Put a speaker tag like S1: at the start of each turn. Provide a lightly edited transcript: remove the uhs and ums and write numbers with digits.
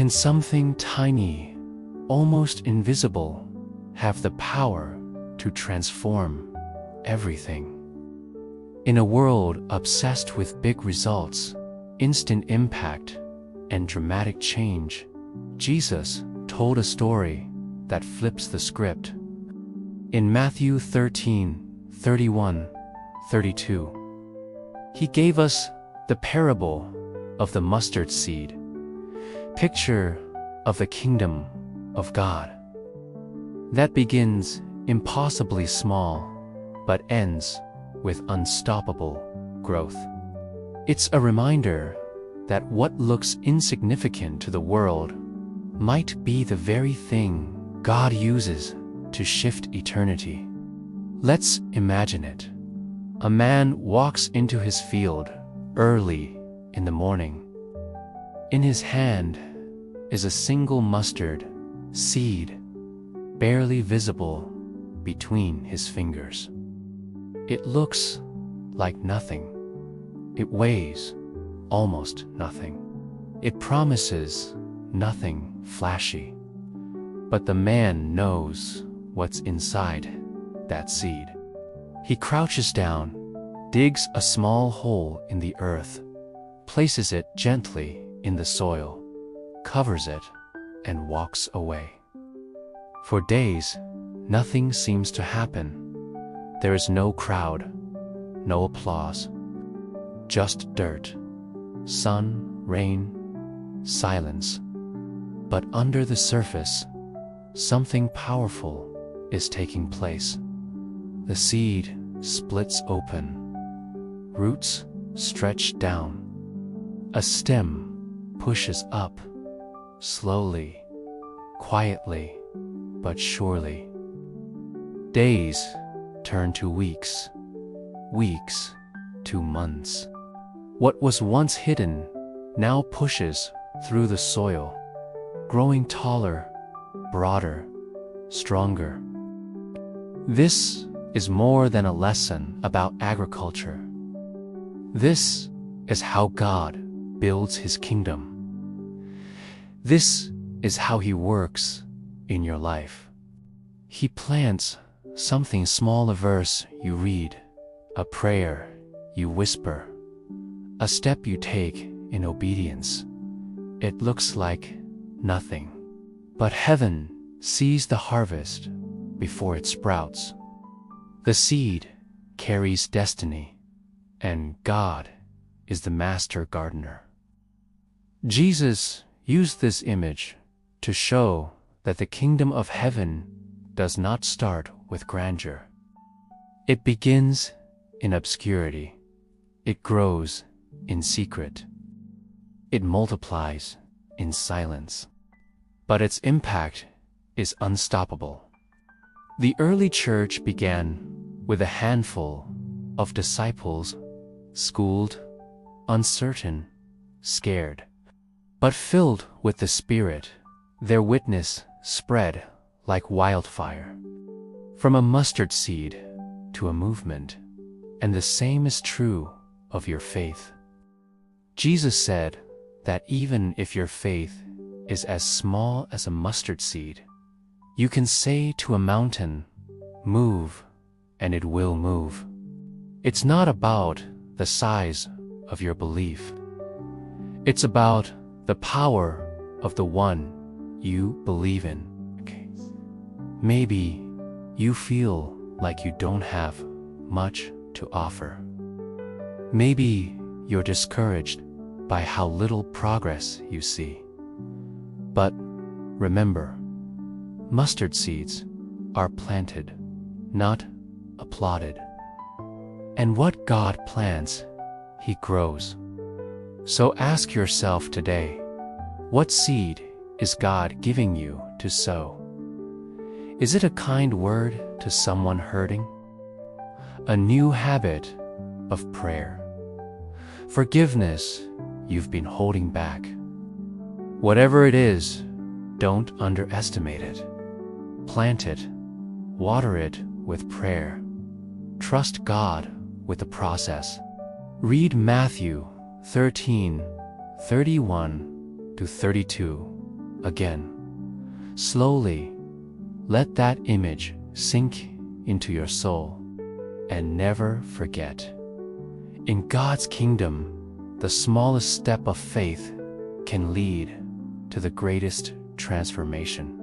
S1: Can something tiny, almost invisible, have the power to transform everything? In a world obsessed with big results, instant impact, and dramatic change, Jesus told a story that flips the script. In Matthew 13:31-32, he gave us the parable of the mustard seed, picture of the kingdom of God, that begins impossibly small but ends with unstoppable growth. It's a reminder that what looks insignificant to the world might be the very thing God uses to shift eternity. Let's imagine it. A man walks into his field early in the morning. In his hand is a single mustard seed, barely visible between his fingers. It looks like nothing. It weighs almost nothing. It promises nothing flashy. But the man knows what's inside that seed. He crouches down, digs a small hole in the earth, places it gently in the soil, covers it, and walks away. For days, nothing seems to happen. There is no crowd, no applause, just dirt, sun, rain, silence. But under the surface, something powerful is taking place. The seed splits open, roots stretch down, a stem pushes up, slowly, quietly, but surely. Days turn to weeks, weeks to months. What was once hidden now pushes through the soil, growing taller, broader, stronger. This is more than a lesson about agriculture. This is how God builds his kingdom. This is how he works in your life. He plants something small, a verse you read, a prayer you whisper, a step you take in obedience. It looks like nothing, but heaven sees the harvest before it sprouts. The seed carries destiny, and God is the master gardener. Jesus used this image to show that the kingdom of heaven does not start with grandeur. It begins in obscurity. It grows in secret. It multiplies in silence. But its impact is unstoppable. The early church began with a handful of disciples, schooled, uncertain, scared, but filled with the Spirit. Their witness spread like wildfire, from a mustard seed to a movement, and the same is true of your faith. Jesus said that even if your faith is as small as a mustard seed, you can say to a mountain, "Move," and it will move. It's not about the size of your belief. It's about the power of the one you believe in. Maybe you feel like you don't have much to offer. Maybe you're discouraged by how little progress you see. But remember, mustard seeds are planted, not applauded. And what God plants, he grows. So ask yourself today, what seed is God giving you to sow? Is it a kind word to someone hurting? A new habit of prayer? Forgiveness you've been holding back? Whatever it is, don't underestimate it. Plant it, water it with prayer. Trust God with the process. Read Matthew 13:31-32 again. Slowly, let that image sink into your soul, and never forget. In God's kingdom, the smallest step of faith can lead to the greatest transformation.